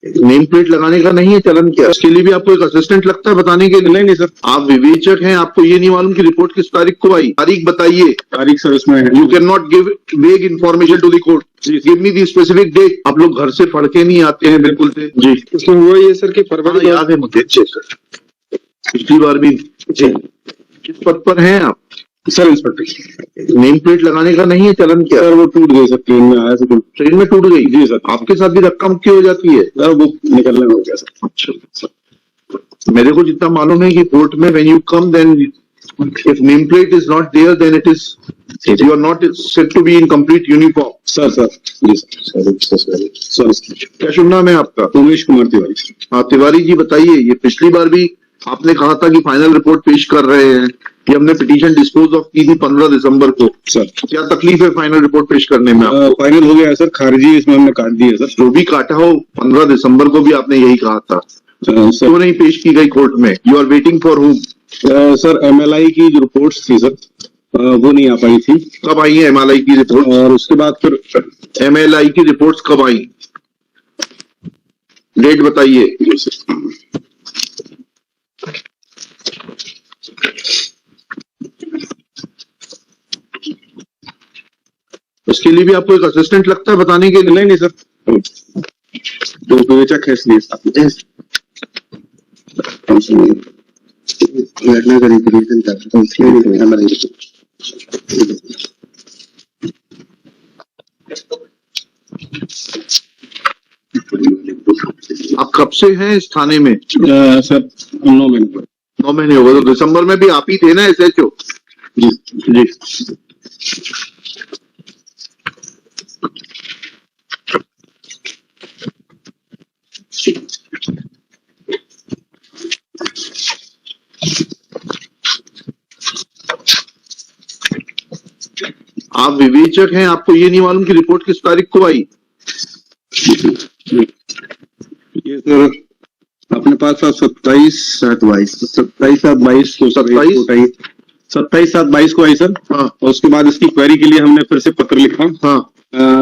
Name plate लगाने का नहीं है चलन क्या? उसके लिए भी आपको एक असिस्टेंट लगता है बताने के लिए? नहीं सर, आप विवेचक हैं, आपको ये नहीं मालूम कि रिपोर्ट किस तारीख को आई? तारीख बताइए। तारीख सर उसमें है। You can not give vague information to the court. Give me the specific date. आप लोग घर से पढ़ के नहीं आते हैं बिल्कुल से जी। उसमें हुआ ये सर कि फरवरी, याद है मुझे अच्छे सर, पिछली बार भी जी। किस पद पर हैं आप? Sir inspector. नेम प्लेट लगाने का नहीं है चलन क्या? सर वो टूट गई सर, ट्रेन में आया सर, ट्रेन में टूट गई? जी सर। आपके साथ भी धक्का मुक्की हो जाती है? सर वो निकलने में हो गया सर। अच्छा सर, मेरे को जितना मालूम है कि कोर्ट में when you come then if name plate is not there then it is you are not set to be in complete uniform. Sir ji sir. क्या शुभ नाम है आपका? उमेश कुमार तिवारी। हाँ तिवारी जी बताइए, ये पिछली बार भी आपने कहा था कि फाइनल रिपोर्ट पेश कर रहे हैं कि हमने पिटीशन डिस्पोज ऑफ की थी 15 दिसंबर को। सर क्या तक्लीफ है फाइनल रिपोर्ट पेश करने में? फाइनल हो गया है सर, खारिजी इसमें हमने काट दी है सर। जो भी काटा हो 15 दिसंबर को भी आपने यही कहा था, क्यों नहीं पेश की गई कोर्ट में? You are waiting for whom? Sir MLI की जो रिपोर्ट्स थी सर वो नहीं आ पाई थी। कब आई है MLI की रिपोर्ट? और उसके बाद फिर MLI की रिपोर्ट्स कब आई? डेट बताइए। उसके लिए भी आपको एक असिस्टेंट लगता है बताने के लिए? नहीं सर, तो विवेचक है इसलिए आप कब से हैं इस थाने में? सर 9 महीने। 9 महीने हो गए। तो दिसंबर में भी आप ही थे ना SHO? जी। आप विवेचक हैं, आपको ये नहीं मालूम कि रिपोर्ट किस तारीख को आई? ये सर अपने पास 27/7/22 को आई सर। हाँ। और उसके बाद इसकी क्वेरी के लिए हमने फिर से पत्र लिखा। हाँ।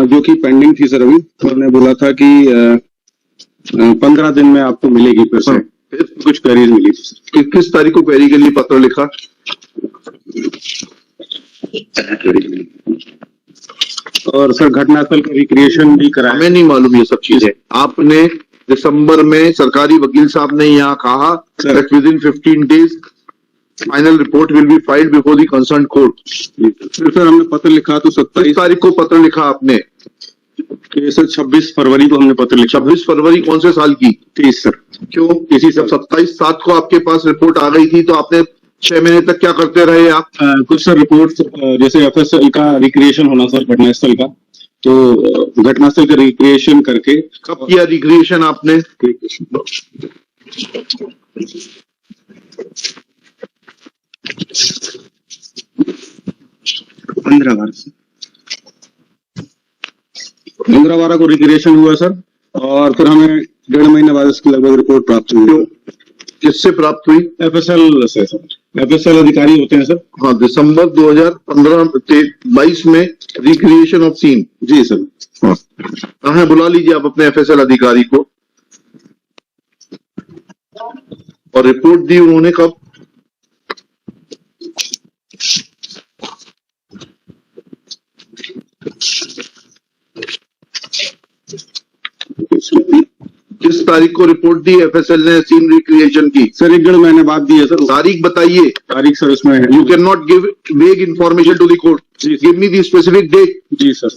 जो कि पेंडिंग थी सर अभी। उन्होंने बोला था कि 15 दिन में आपको मिलेगी फिर से। फिर कुछ क्वेरीज मिली थी। किस तारीख को क्वेरी के लिए पत्र लिखा? और सर घटनास्थल का रिक्रिएशन भी कराया। हमें नहीं मालूम ये सब चीजें। आपने दिसंबर में सरकारी वकील साहब ने यहाँ कहा that within 15 days final report will be filed before the concern court. फिर सर हमने पत्र लिखा तो 27 तारीख को पत्र लिखा आपने? सर 26 फरवरी को हमने पत्र लिखा। 26 फरवरी कौन से साल की? 30 सर। क्यों? इसी सब 27/7 को आपके पास रिपोर्ट आ गई थी, तो आपने 6 महीने तक क्या करते रहे आप? कुछ सर रिपोर्ट जैसे FSL का रिक्रिएशन होना सर घटनास्थल का, तो घटनास्थल का रिक्रिएशन करके। कब किया रिक्रिएशन आपने? 15/12 को रिक्रिएशन हुआ सर। और फिर हमें 1.5 महीने बाद इसकी लगभग रिपोर्ट प्राप्त हुई। किससे प्राप्त हुई? FSL से सर। FSL अधिकारी होते हैं सर। हाँ, दिसंबर 2015-22 में रिक्रिएशन ऑफ सीन। जी सर। हाँ, कहाँ बुला लीजिए आप अपने FSL अधिकारी को। और रिपोर्ट दी उन्होंने कब? किस तारीख को रिपोर्ट दी FSL ने सीन रिक्रिएशन की? सर 1.5 महीने बाद दी है सर। तारीख बताइए। तारीख सर उसमें है। You can not give vague information to the court. Give me the specific date. जी sir.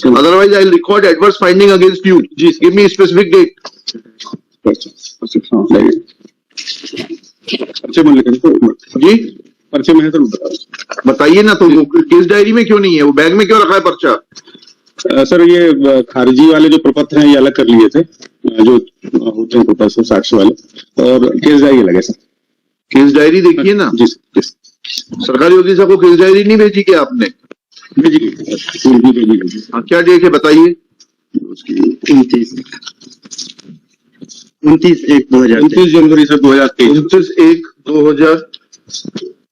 Otherwise I will record adverse finding against you. जी, गिव मी स्पेसिफिक डेट। पर्चे में लिखें तो जी, पर्चे में है सर। बताइए ना। तो केस डायरी में क्यों नहीं है? वो बैग में क्यों रखा है पर्चा? सर ये खारिजी वाले जो प्रपत्र हैं ये अलग कर लिए थे, जो होते हैं प्रपत्र साक्ष्य वाले, और केस डायरी अलग है सर। केस डायरी देखिए ना। जी सरकारी वकील साहब को केस डायरी नहीं भेजी क्या आपने? भेजी। हाँ, क्या डेट है बताइए? 29 जनवरी सर 2023।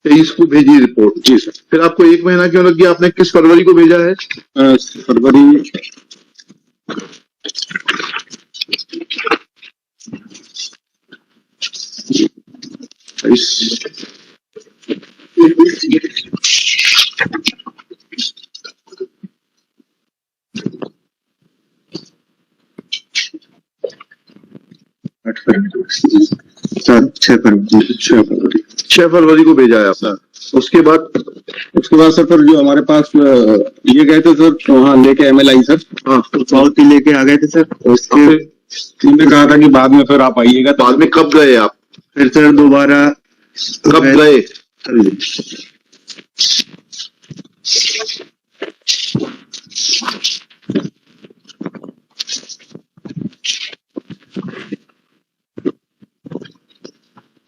29/1/2023 को भेजी रिपोर्ट। जी सर। फिर आपको 1 महीना क्यों लग गया? आपने किस फरवरी को भेजा है? फरवरी सर 6 फरवरी को भेजा है आपने। उसके बाद सर फिर जो हमारे पास ये गए थे सर वहाँ लेके MLI सर, हाँ पावती लेके आ गए थे सर। उसके उन्होंने कहा था कि बाद में फिर आप आइएगा। बाद में कब गए आप? फिर सर दोबारा कब गए?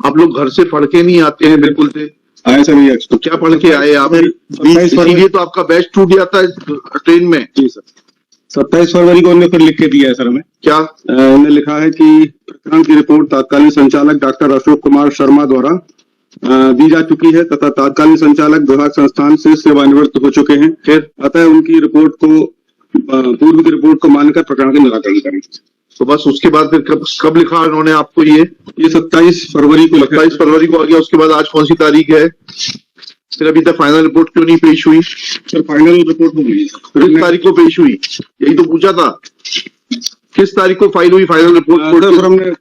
आप लोग घर से पढ़ के नहीं आते हैं बिल्कुल से? आए सर ये तो क्या पढ़ के आए आप? इसीलिए तो आपका बैच टूट जाता है ट्रेन में। जी सर 27 फरवरी को उन्होंने फिर लिख के दिया है सर हमें। क्या उन्होंने लिखा है कि प्रकरण की रिपोर्ट तत्कालीन संचालक डॉक्टर अशोक कुमार शर्मा द्वारा दी जा चुकी है तथा तत्कालीन संचालक विभाग संस्थान से सेवानिवृत्त हो चुके हैं। फिर अतः उनकी रिपोर्ट को पूर्व की रिपोर्ट को मानकर प्रकरण का निराकरण करें। तो बस उसके बाद फिर कब लिखा उन्होंने आपको? ये 27 फरवरी को 27 फरवरी को आ गया। उसके बाद आज कौन सी तारीख है? फिर अभी तक फाइनल रिपोर्ट क्यों नहीं पेश हुई? सर फाइनल रिपोर्ट हो गई। किस तारीख को पेश हुई? यही तो पूछा था, किस तारीख को फाइल हुई फाइनल रिपोर्ट? सर हमने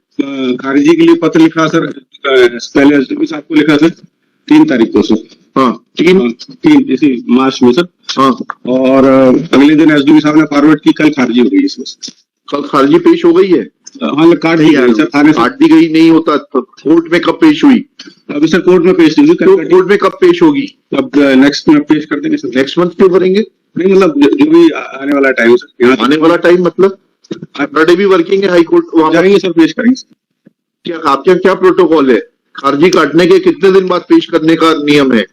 खारिजी के लिए पत्र लिखा सर, पहले एसडीपी साहब को लिखा सर 3 तारीख को सर। हाँ 3 इसी मार्च में सर। हाँ और अगले दिन एसडीपी साहब ने फॉरवर्ड की, कल खारिजी हो गई इसमें। कल खारिजी पेश हो गई है? हाँ काट दी गई सर, थाने से काट दी गई नहीं होता। कोर्ट में कब पेश हुई? अभी सर कोर्ट में पेश नहीं हुई। तो कोर्ट में कब पेश होगी? अब नेक्स्ट मंथ पेश कर देंगे सर। नेक्स्ट मंथ क्यों करेंगे? नहीं मतलब जो भी आने वाला टाइम सर। यहाँ आने वाला टाइम मतलब सैटरडे भी वर्किंग है हाई कोर्ट? वहां जाएंगे सर, पेश करेंगे। क्या आपके क्या प्रोटोकॉल है? खारिजी काटने के कितने दिन बाद पेश करने का नियम है?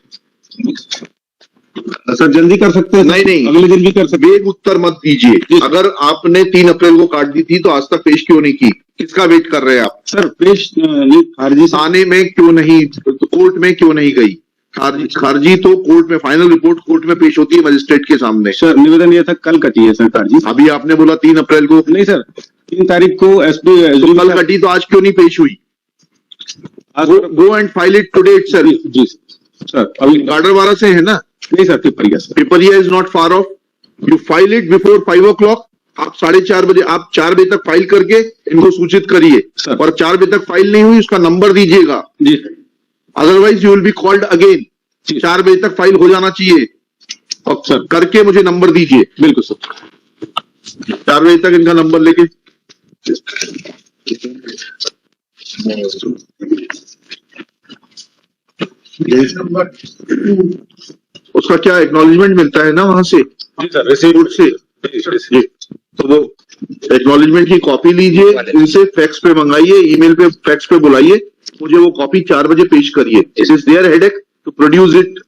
सर जल्दी कर सकते हैं। नहीं अगले दिन भी कर सकते हैं। वेग उत्तर मत दीजिए। अगर आपने 3 अप्रैल को काट दी थी तो आज तक पेश क्यों नहीं की? किसका वेट कर रहे हैं आप? सर पेश खारिजी थाने में क्यों नहीं, तो कोर्ट में क्यों नहीं गई? खारिजी तो कोर्ट में, फाइनल रिपोर्ट कोर्ट में पेश होती है मजिस्ट्रेट के सामने। सर निवेदन ये था कल कटी है सर खारिजी। अभी आपने बोला 3 अप्रैल को। नहीं सर 3 तारीख को एसपी तो कल कटी तो आज क्यों नहीं पेश हुई? Go and file it today itself. जी सर अभी गाडरवारा से है ना? नहीं sir Pipariya sir. Pipariya is not far off. You file it before 5 o'clock। आप 4:30 बजे, आप 4 बजे तक फाइल करके इनको सूचित करिए और 4 बजे तक फाइल नहीं हुई उसका नंबर दीजिएगा। जी otherwise you will be called again. 4 बजे तक फाइल हो जाना चाहिए और सर करके मुझे नंबर दीजिए। बिल्कुल सर 4 बजे तक इनका नंबर लेके उसका क्या एक्नॉलेजमेंट मिलता है ना वहां से? जी सर रिसीव से जी। तो वो एक्नॉलेजमेंट की कॉपी लीजिए, इनसे फैक्स पे मंगाइए, ईमेल पे फैक्स पे बुलाइए, मुझे वो कॉपी 4 बजे पेश करिए। It is there headache to produce it.